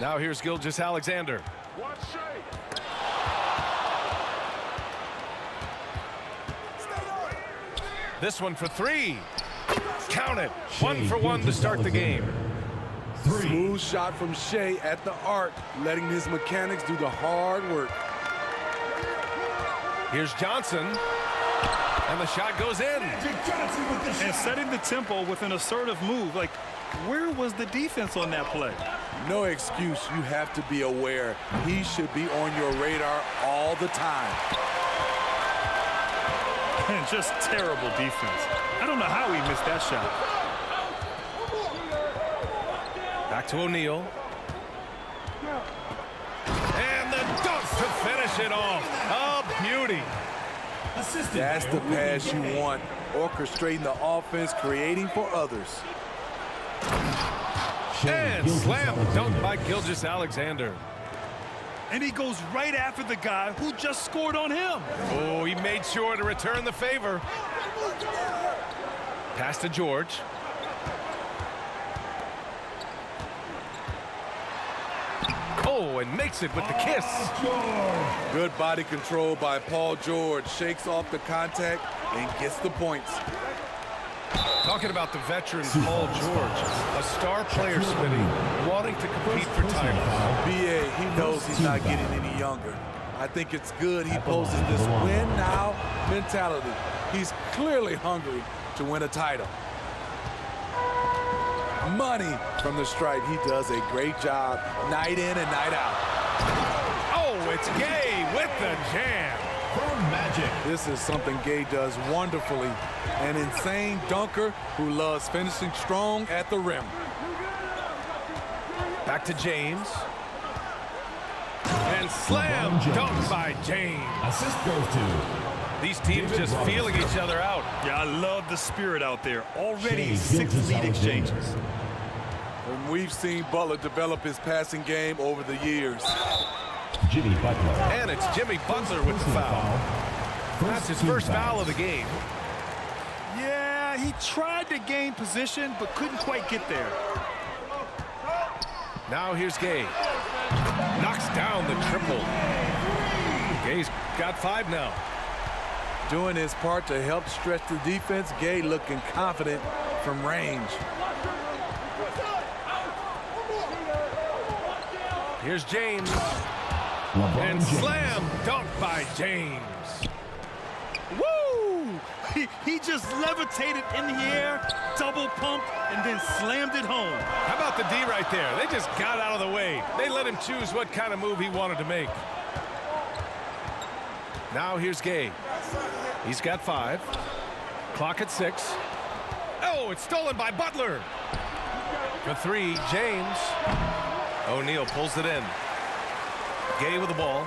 Now here's Gilgeous-Alexander. This one for three. Count it. 1 for 1 to start the game. Smooth shot from Shea at the arc, letting his mechanics do the hard work. Here's Johnson. And the shot goes in. And setting the tempo with an assertive move. Like, where was the defense on that play? No excuse. You have to be aware. He should be on your radar all the time. And just terrible defense. I don't know how he missed that shot. Back to O'Neal. And the dunk to finish it off. A beauty. That's the pass you want. Orchestrating the offense, creating for others. And slam dunk by Gilgeous-Alexander. And he goes right after the guy who just scored on him. Oh, he made sure to return the favor. Pass to George. Oh, and makes it with the kiss. Good body control by Paul George. Shakes off the contact and gets the points. Talking about the veteran Paul George, a star player, Smitty, wanting to compete for titles. BA, he knows he's not getting any younger. I think it's good he poses this win now mentality. He's clearly hungry to win a title. Money from the stripe. He does a great job night in and night out. Oh, it's Gay with the jam. Magic. This is something Gay does wonderfully. An insane dunker who loves finishing strong at the rim. Back to James. And slam dunk by James. Assist goes to these teams just feeling each other out. Yeah, I love the spirit out there. Already 6 lead exchanges. And we've seen Butler develop his passing game over the years. Jimmy Butler. And it's Jimmy Butler with the foul. That's his first foul of the game. Yeah, he tried to gain position, but couldn't quite get there. Now here's Gay. Knocks down the triple. Gay's got 5 now. Doing his part to help stretch the defense. Gay looking confident from range. Here's James. And slam dunk by James. Woo! He just levitated in the air, double pumped, and then slammed it home. How about the D right there? They just got out of the way. They let him choose what kind of move he wanted to make. Now here's Gay. He's got 5. Clock at 6. Oh, it's stolen by Butler. For 3, James. O'Neal pulls it in. Gay with the ball.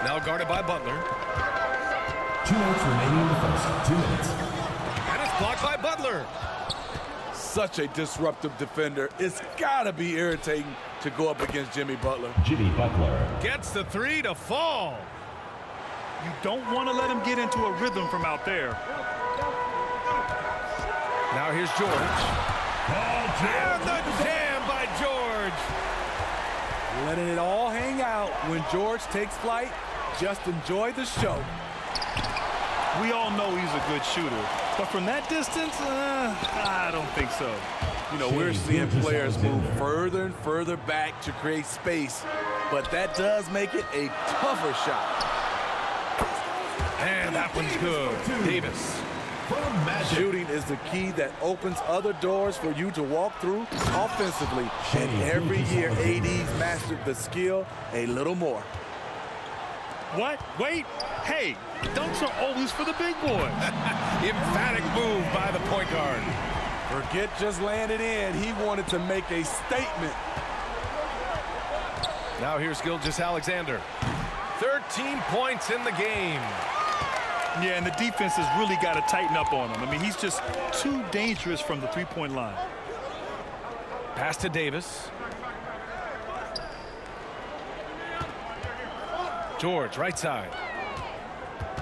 Now guarded by Butler. 2 minutes remaining in the first. 2 minutes. And it's blocked by Butler. Such a disruptive defender. It's got to be irritating to go up against Jimmy Butler. Jimmy Butler. Gets the 3 to fall. You don't want to let him get into a rhythm from out there. Now here's George. And the jam by George. Letting it all hang out. When George takes flight, just enjoy the show. We all know he's a good shooter, but from that distance, I don't think so. You know, we're seeing players move further and further back to create space, but that does make it a tougher shot. And that one's good. Davis. Shooting is the key that opens other doors for you to walk through offensively. And every year, AD's mastered the skill a little more. What? Wait. Hey, dunks are always for the big boys. Emphatic move by the point guard. Forget just laying it in. He wanted to make a statement. Now here's Gilgeous-Alexander. 13 points in the game. Yeah, and the defense has really got to tighten up on him. I mean, he's just too dangerous from the three-point line. Pass to Davis. George, right side.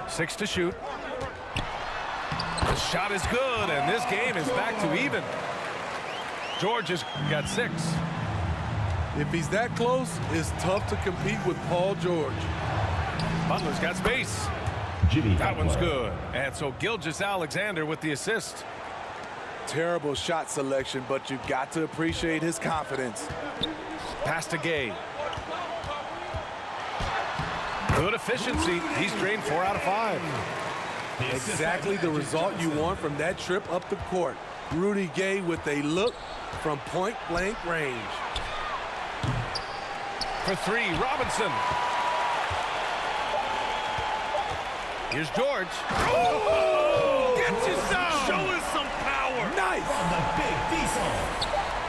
6 to shoot. The shot is good, and this game is back to even. George has got 6. If he's that close, it's tough to compete with Paul George. Butler's got space. Jimmy That one's Butler. good. And so Gilgeous-Alexander with the assist. Terrible shot selection, but you've got to appreciate his confidence. Pass to Gay. Good efficiency. He's drained 4 out of 5. Exactly the result you want from that trip up the court. Rudy Gay with a look from point-blank range. For 3, Robinson. Here's George. Oh! Gets you down! Showing some power. Nice! The big diesel.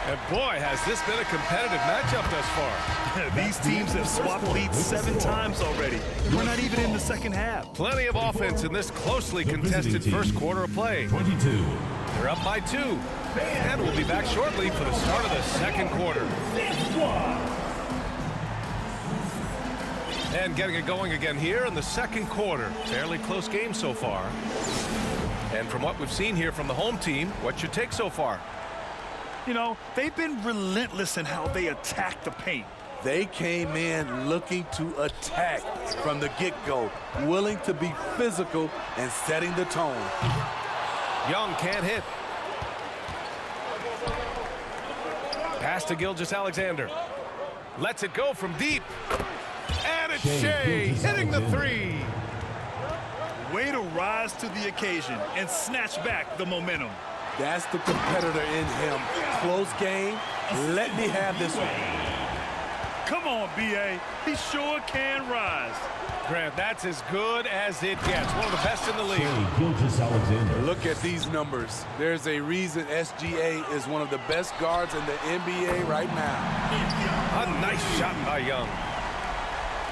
And boy, has this been a competitive matchup thus far. These teams have swapped leads 7 times already. We're not even in the second half. Plenty of offense in this closely contested first quarter of play. 22. They're up by 2. And we'll be back shortly for the start of the second quarter. And getting it going again here in the second quarter. Fairly close game so far. And from what we've seen here from the home team, what's your take so far? You know, they've been relentless in how they attack the paint. They came in looking to attack from the get-go, willing to be physical and setting the tone. Young can't hit. Pass to Gilgeous-Alexander. Lets it go from deep. And it's Shea hitting the 3. Way to rise to the occasion and snatch back the momentum. That's the competitor in him. Close game. Let me have this one. Come on, B.A. He sure can rise. Grant, that's as good as it gets. One of the best in the league. Gilgeous-Alexander. Look at these numbers. There's a reason SGA is one of the best guards in the NBA right now. A nice shot by Young.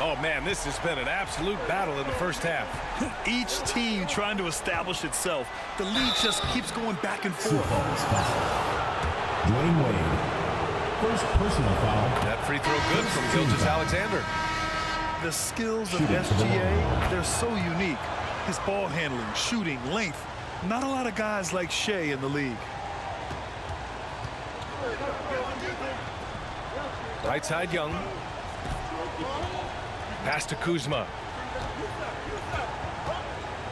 Oh, man, this has been an absolute battle in the first half. Each team trying to establish itself. The lead just keeps going back and forth. Dwayne Wade. First personal foul. That free throw good from Gilgeous-Alexander. The skills of SGA, they're so unique. His ball handling, shooting, length. Not a lot of guys like Shea in the league. Right side, Young. Pass to Kuzma.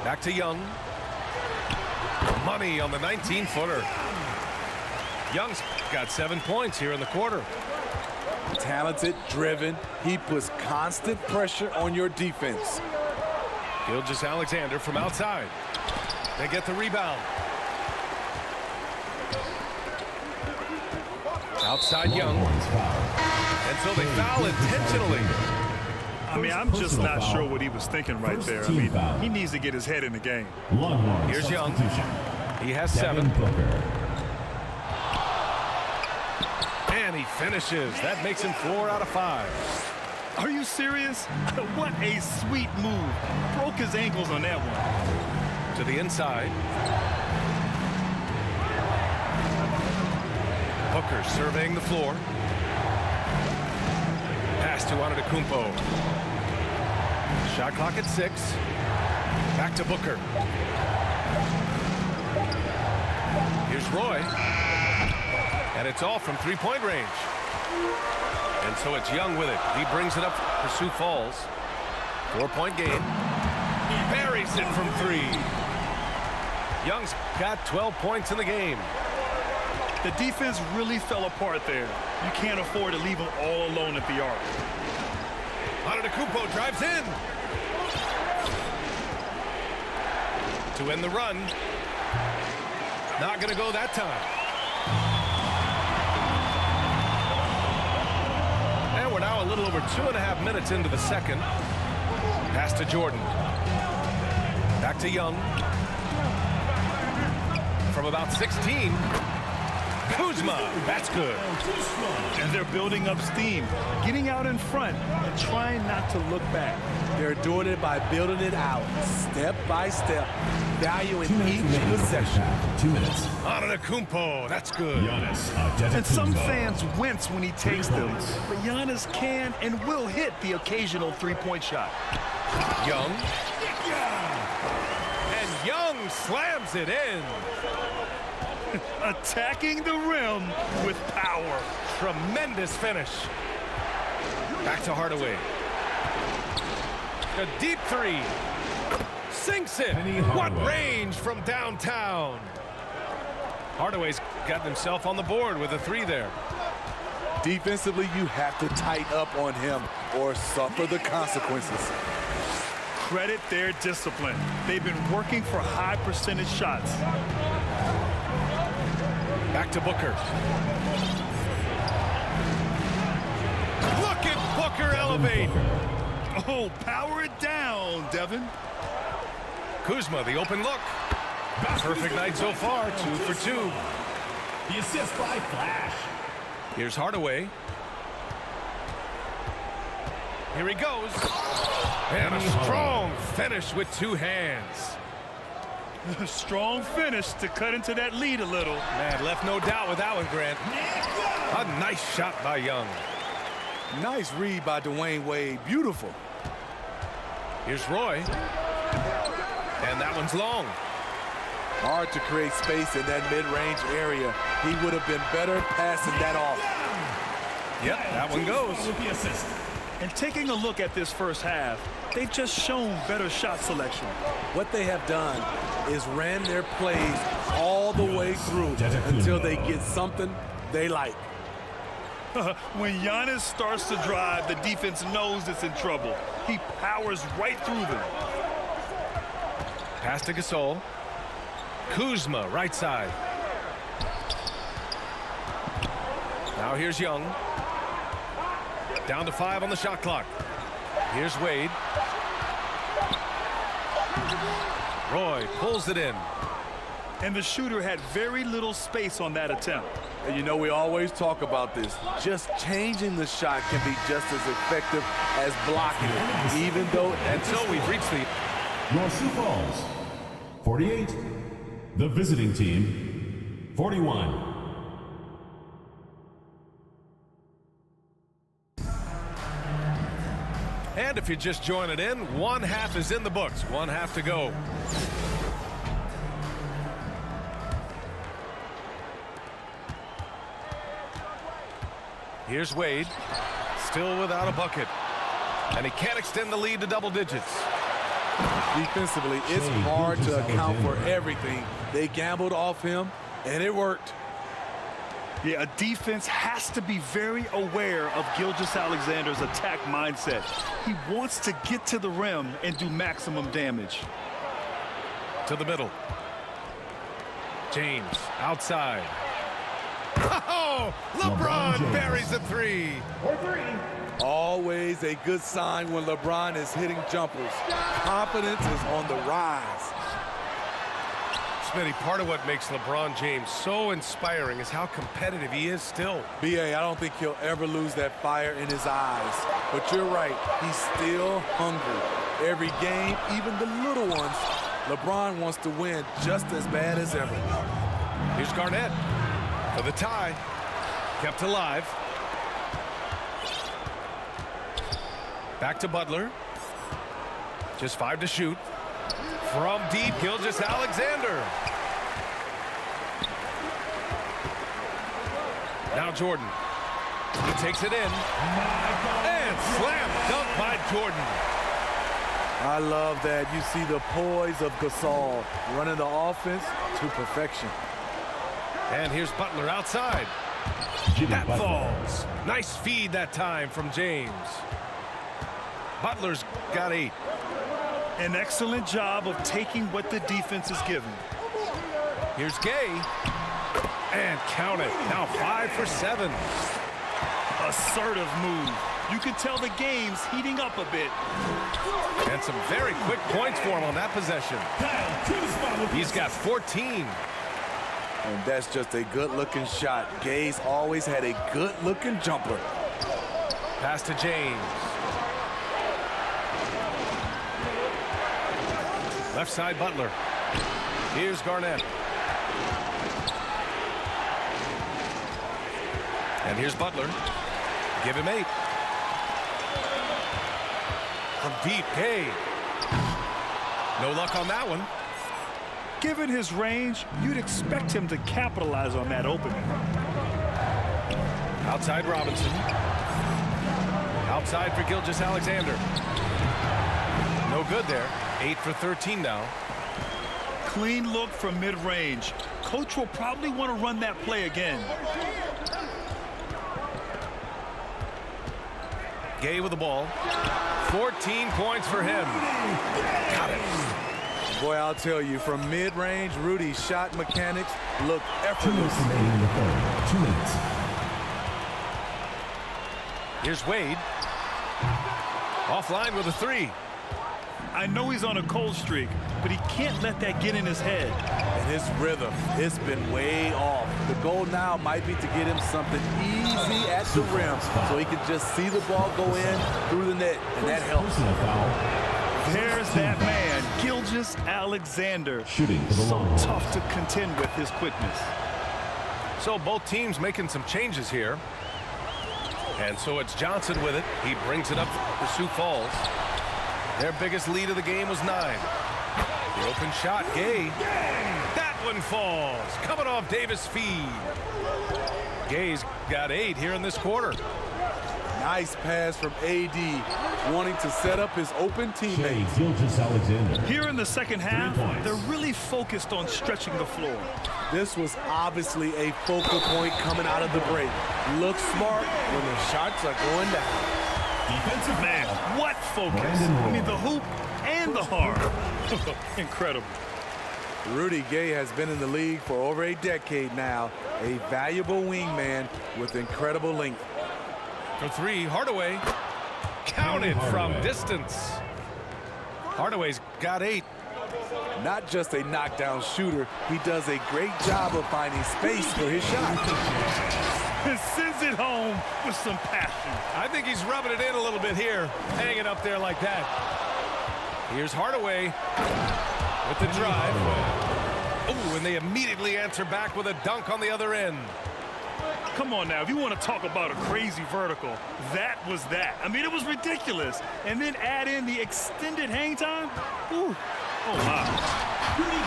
Back to Young. Money on the 19-footer. Young's got 7 points here in the quarter. Talented, driven. He puts constant pressure on your defense. Gilgeous-Alexander from outside. They get the rebound. Outside Young. And so they foul intentionally. I mean, I'm just not sure what he was thinking right there. I mean, he needs to get his head in the game. Here's Young. He has 7. And he finishes. That makes him 4 out of 5. Are you serious? What a sweet move. Broke his ankles on that one. To the inside. Booker surveying the floor. Pass to Antetokounmpo. Shot clock at 6. Back to Booker. Here's Roy. And it's all from 3-point range. And so it's Young with it. He brings it up for Sioux Falls. 4-point game. Buries it from 3. Young's got 12 points in the game. The defense really fell apart there. You can't afford to leave them all alone at the arc. Antetokounmpo drives in. To end the run. Not going to go that time. And we're now a little over 2.5 minutes into the second. Pass to Jordan. Back to Young. From about 16. Kuzma. That's good. And they're building up steam, getting out in front and trying not to look back. They're doing it by building it out, step by step, valuing each possession. 2 minutes. Antetokounmpo. That's good. And some fans wince when he takes them, but Giannis can and will hit the occasional 3-point shot. Young. And Young slams it in. Attacking the rim with power. Tremendous finish. Back to Hardaway. A deep three. Sinks it. What range from downtown. Hardaway's gotten himself on the board with a three there. Defensively, you have to tighten up on him or suffer the consequences. Credit their discipline. They've been working for high percentage shots. Back to Booker. Look at Booker elevate. Oh, power it down, Devin. Kuzma, the open look. Perfect night so far, 2 for 2. The assist by Flash. Here's Hardaway. Here he goes. And a strong finish with 2 hands. Strong finish to cut into that lead a little. Man, left no doubt with that one, Grant. A nice shot by Young. Nice read by Dwayne Wade. Beautiful. Here's Roy. And that one's long. Hard to create space in that mid-range area. He would have been better passing that off. Yep, that one goes. With the assist. And taking a look at this first half, they've just shown better shot selection. What they have done is ran their plays all the way through until they get something they like. When Giannis starts to drive, the defense knows it's in trouble. He powers right through them. Pass to Gasol. Kuzma, right side. Now here's Young. Down to 5 on the shot clock. Here's Wade. Roy pulls it in. And the shooter had very little space on that attempt. And you know, we always talk about this. Just changing the shot can be just as effective as blocking it, even though... And so we've reached the... Your Sioux Falls, 48. The visiting team, 41. And if you're just joining in, 1 half is in the books. 1 half to go. Here's Wade, still without a bucket. And he can't extend the lead to double digits. Defensively, it's hard to account for everything. They gambled off him, and it worked. Yeah, a defense has to be very aware of Gilgeous-Alexander's attack mindset. He wants to get to the rim and do maximum damage. To the middle. James, outside. Oh, LeBron buries a 3. Always a good sign when LeBron is hitting jumpers. Confidence is on the rise. Smitty, part of what makes LeBron James so inspiring is how competitive he is still. B.A., I don't think he'll ever lose that fire in his eyes. But you're right, he's still hungry. Every game, even the little ones, LeBron wants to win just as bad as ever. Here's Garnett for the tie. Kept alive. Back to Butler. Just 5 to shoot. From deep, Gilgeous-Alexander. Now Jordan. He takes it in. And slam dunk by Jordan. I love that. You see the poise of Gasol running the offense to perfection. And here's Butler outside. That falls. Nice feed that time from James. Butler's got 8. An excellent job of taking what the defense is given. Here's Gay. And count it. Now 5 for 7. Assertive move. You can tell the game's heating up a bit. And some very quick points for him on that possession. He's got 14. And that's just a good-looking shot. Gay's always had a good-looking jumper. Pass to James. Left side, Butler. Here's Garnett. And here's Butler. Give him 8. From deep, Gay. No luck on that one. Given his range, you'd expect him to capitalize on that opening. Outside Robinson. outside for Gilgeous-Alexander. No good there. 8 for 13 now. Clean look from mid-range. Coach will probably want to run that play again. Gay with the ball. 14 points for him. Got it. Boy, I'll tell you, from mid-range, Rudy's shot mechanics look 2 effortless. minutes remaining in the third. 2 minutes. Here's Wade. Offline with a 3. I know he's on a cold streak, but he can't let that get in his head. And his rhythm, it's been way off. The goal now might be to get him something easy at the rim so he can just see the ball go in through the net, and that helps. Personal foul. There's that man, Gilgeous-Alexander. Shooting for the So long ball. tough to contend with his quickness. So both teams making some changes here. And so it's Johnson with it. He brings it up for Sioux Falls. Their biggest lead of the game was 9. The open shot, Gay. That one falls. Coming off Davis' feed. Gay's got 8 here in this quarter. Nice pass from AD, wanting to set up his open teammates. Gilgeous-Alexander. Here in the second half, 3 points. they're really focused on stretching the floor. This was obviously a focal point coming out of the break. Look smart when the shots are going down. Defensive Man, what focus. Brandon I mean, Roy. the hoop and the harm. Incredible. Rudy Gay has been in the league for over a decade now. A valuable wingman with incredible length. For 3, Hardaway. Counted from distance. Hardaway's got 8. Not just a knockdown shooter, he does a great job of finding space for his shot. Sends it home with some passion. I think he's rubbing it in a little bit here. Hanging up there like that. Here's Hardaway with the drive. Oh, and they immediately answer back with a dunk on the other end. Come on now, if you want to talk about a crazy vertical, that was that. I mean, it was ridiculous. And then add in the extended hang time. Ooh. Oh, my.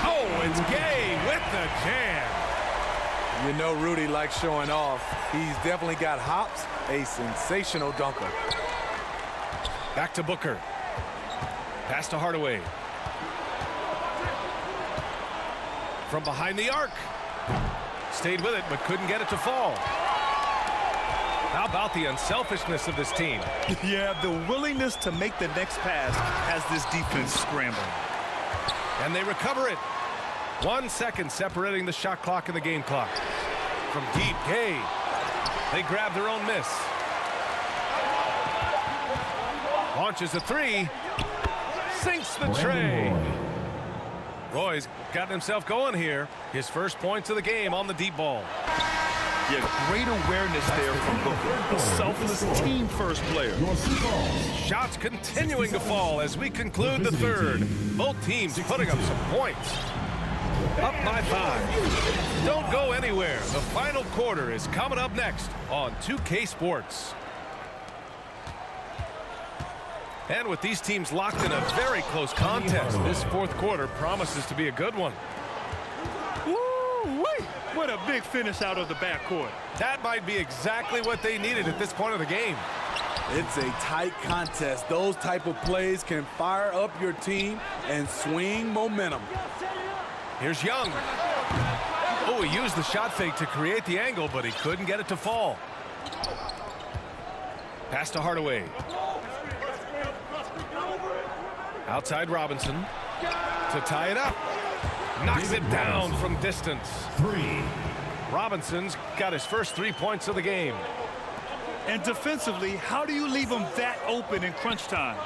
Oh, it's Gay with the jam. You know Rudy likes showing off. He's definitely got hops, a sensational dunker. Back to Booker. Pass to Hardaway. From behind the arc. Stayed with it, but couldn't get it to fall. How about the unselfishness of this team? Yeah, the willingness to make the next pass has this defense scrambling. And they recover it. 1 second separating the shot clock and the game clock. From deep, Gay. They grab their own miss. Launches a 3. Sinks the tray. Roy's gotten himself going here. His first points of the game on the deep ball. Yeah, great awareness there from Booker. A selfless team-first player. Shots continuing to fall as we conclude the third. Both teams putting up some points. Up by 5. Don't go anywhere. The final quarter is coming up next on 2K Sports. And with these teams locked in a very close contest, this fourth quarter promises to be a good one. Woo-wee! What a big finish out of the backcourt. That might be exactly what they needed at this point of the game. It's a tight contest. Those type of plays can fire up your team and swing momentum. Here's Young. Oh, he used the shot fake to create the angle, but he couldn't get it to fall. Pass to Hardaway. Outside Robinson to tie it up. Knocks it down from distance. 3. Robinson's got his first 3 points of the game. And defensively, how do you leave them that open in crunch time?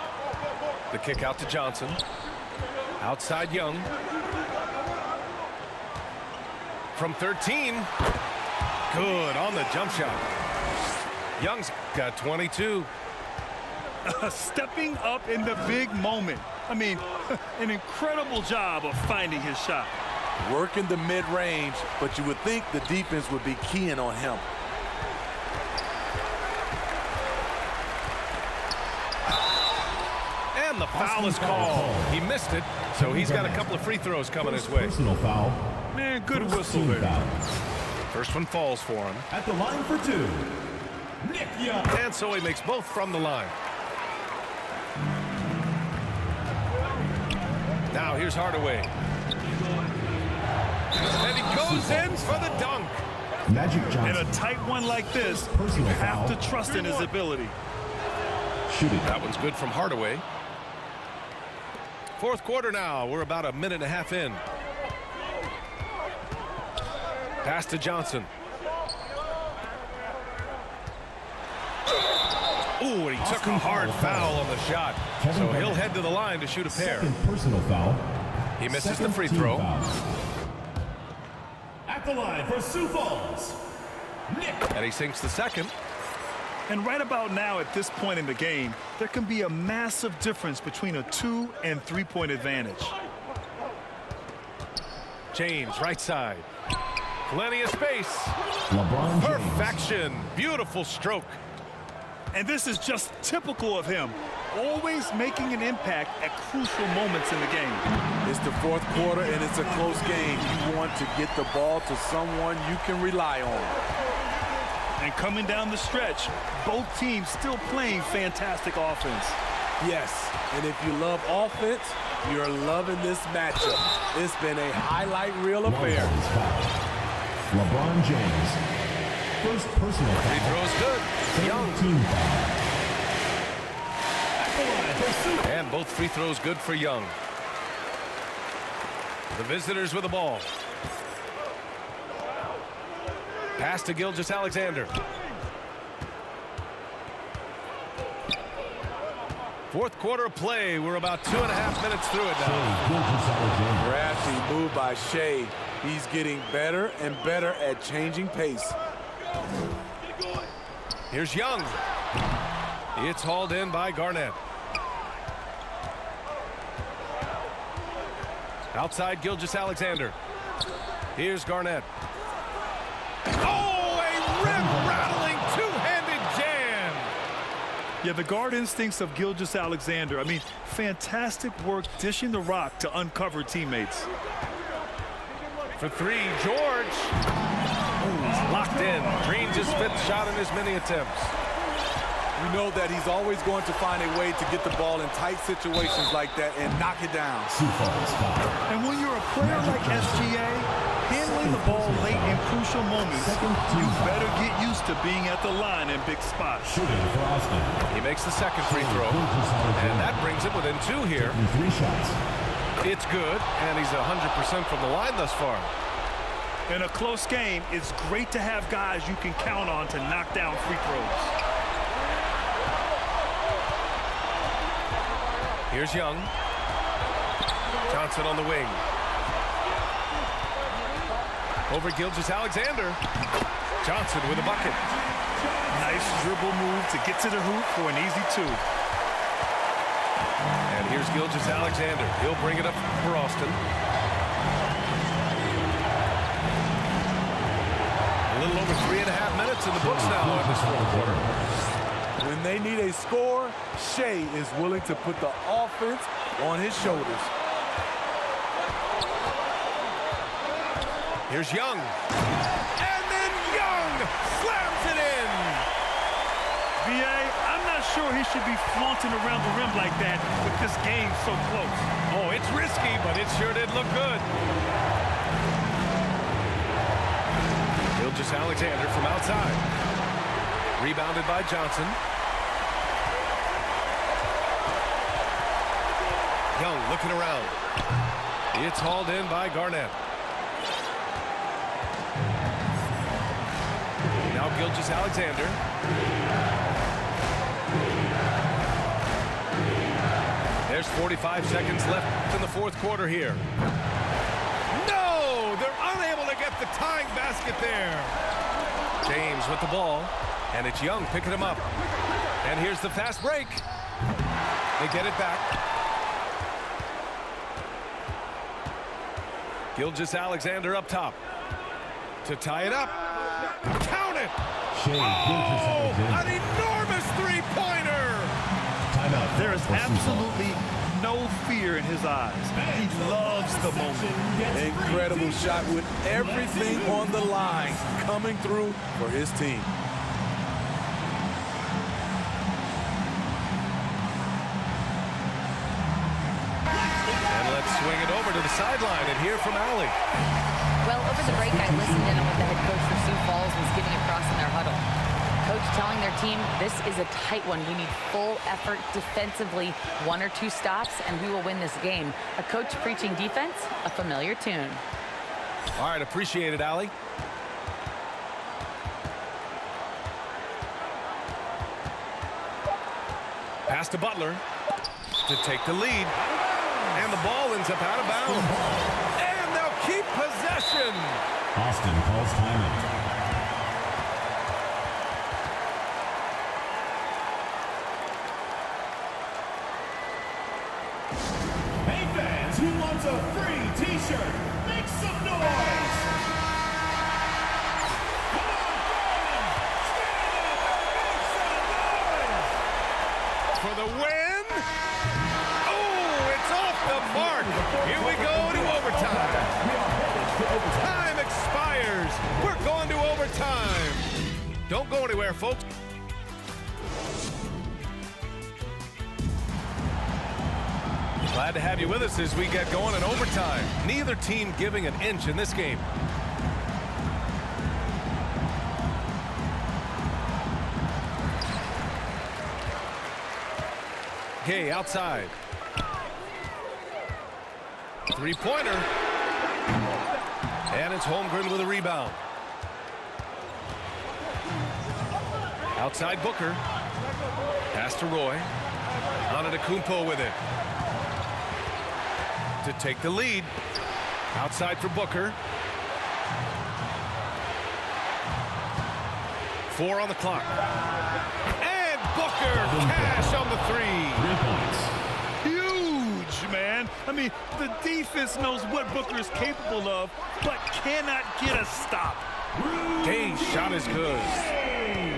The kick out to Johnson. Outside Young. From 13. Good on the jump shot. Young's got 22. Stepping up in the big moment. I mean, an incredible job of finding his shot. Working the mid-range, but you would think the defense would be keying on him. And the foul is called. He missed it, so he's got a couple of free throws coming his way. Personal foul. Man, good whistle Team there. foul. First one falls for him. At the line for 2. And so he makes both from the line. Now here's Hardaway. And he goes in for the dunk. Magic Johnson. In a tight one like this, you have to trust in his ability. Shooting. That one's good from Hardaway. Fourth quarter now. We're about a minute and a half in. Pass to Johnson. Ooh, and he took a hard foul on the shot. So he'll head to the line to shoot a pair. Second personal foul. He misses the free Team throw. foul. At the line for Sioux Falls, Nick. And he sinks the second. And right about now, at this point in the game, there can be a massive difference between a 2- and 3-point advantage. James, right side. Plenty of space. LeBron James. Perfection. Beautiful stroke. And this is just typical of him, always making an impact at crucial moments in the game. It's the fourth quarter, and it's a close game. You want to get the ball to someone you can rely on. And coming down the stretch, both teams still playing fantastic offense. Yes, and if you love offense, you're loving this matchup. It's been a highlight reel affair. LeBron James. First personal Free foul. throw's good. Young. Team foul. At the line for Sioux. And both free throws good for Young. The visitors with the ball. Pass to Gilgeous-Alexander. Fourth quarter of play. We're about 2.5 minutes through it now. Gilgeous-Alexander. Crafty move by Shea. He's getting better and better at changing pace. Here's Young. It's hauled in by Garnett. Outside Gilgeous-Alexander. Here's Garnett. Oh, a rim-rattling two-handed jam. Yeah, the guard instincts of Gilgeous-Alexander. I mean, fantastic work dishing the rock to uncover teammates. For three, George. Ooh, he's locked in. Green's his fifth shot in as many attempts. We know that he's always going to find a way to get the ball in tight situations like that and knock it down. Sioux Falls foul. And when you're a player like SGA, handling the ball late in crucial moments, you better get used to being at the line in big spots. Shooting for Austin. He makes the second free throw, and that brings him within two here. Taking 3 shots. It's good, and he's 100% from the line thus far. In a close game, it's great to have guys you can count on to knock down free throws. Here's Young. Johnson on the wing. Over Gilgeous-Alexander. Johnson with a bucket. Nice dribble move to get to the hoop for an easy 2. And here's Gilgeous-Alexander. He'll bring it up for Austin. A little over 3.5 minutes in the books now in this fourth quarter. When they need a score, Shea is willing to put the offense on his shoulders. Here's Young. And then Young slams it in. VA, I'm not sure he should be flaunting around the rim like that with this game so close. Oh, it's risky, but it sure did look good. Gilgeous-Alexander from outside. Rebounded by Johnson. Young looking around. It's hauled in by Garnett. Now Gilgeous-Alexander. There's 45 seconds left in the fourth quarter here. No! They're unable to get the tying basket there. James with the ball, and it's Young picking him up. And here's the fast break. They get it back. Gilgeous-Alexander up top to tie it up. Count it! Oh, an enormous three-pointer! Timeout. There is absolutely no fear in his eyes. He loves the moment. Incredible shot with everything on the line coming through for his team. swing it over to the sideline and hear from Allie. Well, over the break, I listened in on what the head coach for Sioux Falls was giving across in their huddle. Coach telling their team, this is a tight one. We need full effort defensively, 1 or 2 stops, and we will win this game. A coach preaching defense, a familiar tune. All right, appreciate it, Allie. Pass to Butler to take the lead. And the ball ends up out of bounds. And they'll keep possession. Austin calls timeout. Hey fans, who wants a free t-shirt? Make some noise! Come on, fans! Stand up and make some noise! For the win. Oh, it's off the mark. Here we go to overtime. Time expires. We're going to overtime. Don't go anywhere, folks. Glad to have you with us as we get going in overtime. Neither team giving an inch in this game. Gay outside. Three-pointer. And it's Holmgren with a rebound. Outside Booker. Pass to Roy. Antetokounmpo with it. To take the lead. Outside for Booker. 4 on the clock. And Booker cash on the 3. 3 points. Huge, man. I mean, the defense knows what Booker is capable of, but cannot get a stop. Gay's shot is good.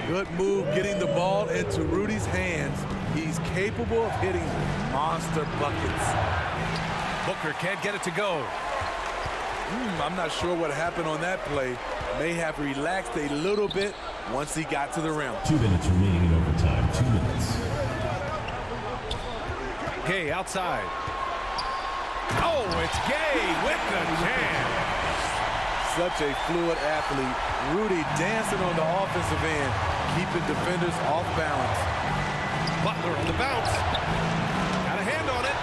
Good move getting the ball into Rudy's hands. He's capable of hitting monster buckets. Booker can't get it to go. I'm not sure what happened on that play. May have relaxed a little bit once he got to the rim. 2 minutes remaining in overtime. 2 minutes. Gay outside. Oh, it's Gay with the jam. Such a fluid athlete. Rudy dancing on the offensive end, keeping defenders off balance. Butler on the bounce. Got a hand on it.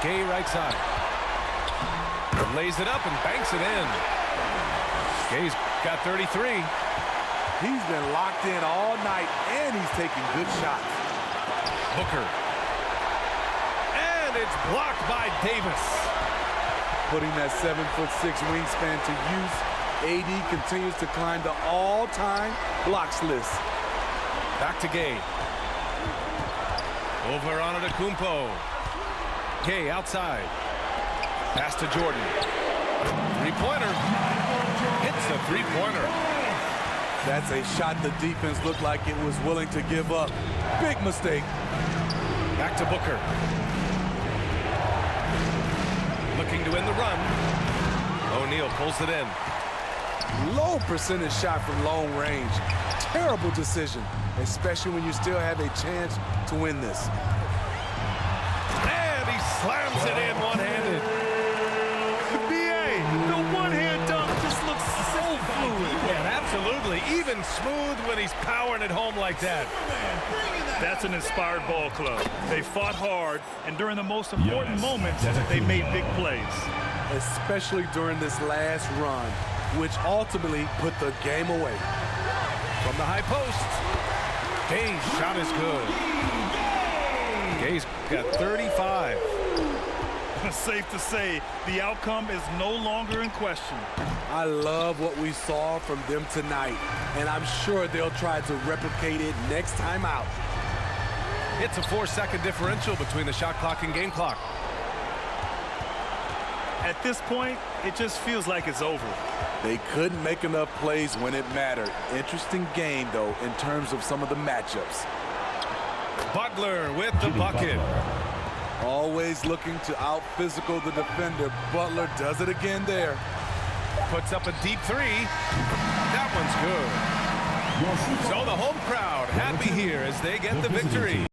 Gay right side. Lays it up and banks it in. Gay's got 33. He's been locked in all night, and he's taking good shots. Booker. And it's blocked by Davis. Putting that 7'6" wingspan to use, AD continues to climb the all-time blocks list. Back to Gay. Over on Antetokounmpo. Gay outside. Pass to Jordan. Three-pointer. Hits a three-pointer. That's a shot the defense looked like it was willing to give up. Big mistake. Back to Booker. Looking to win the run. O'Neal pulls it in. Low percentage shot from long range. Terrible decision, especially when you still have a chance to win this. And he slams it in one-handed. BA, the one-hand dunk just looks so fluid. Yeah, absolutely. Even smooth when he's powering it home like that. That's an inspired ball club. They fought hard, and during the most important moments, they made big plays. Especially during this last run, which ultimately put the game away. From the high post. Gay's shot is good. Gay's got 35. Safe to say, the outcome is no longer in question. I love what we saw from them tonight, and I'm sure they'll try to replicate it next time out. It's a 4-second differential between the shot clock and game clock. At this point, it just feels like it's over. They couldn't make enough plays when it mattered. Interesting game, though, in terms of some of the matchups. Butler with the bucket. Always looking to out-physical the defender. Butler does it again there. Puts up a deep three. That one's good. So the home crowd happy here as they get the victory.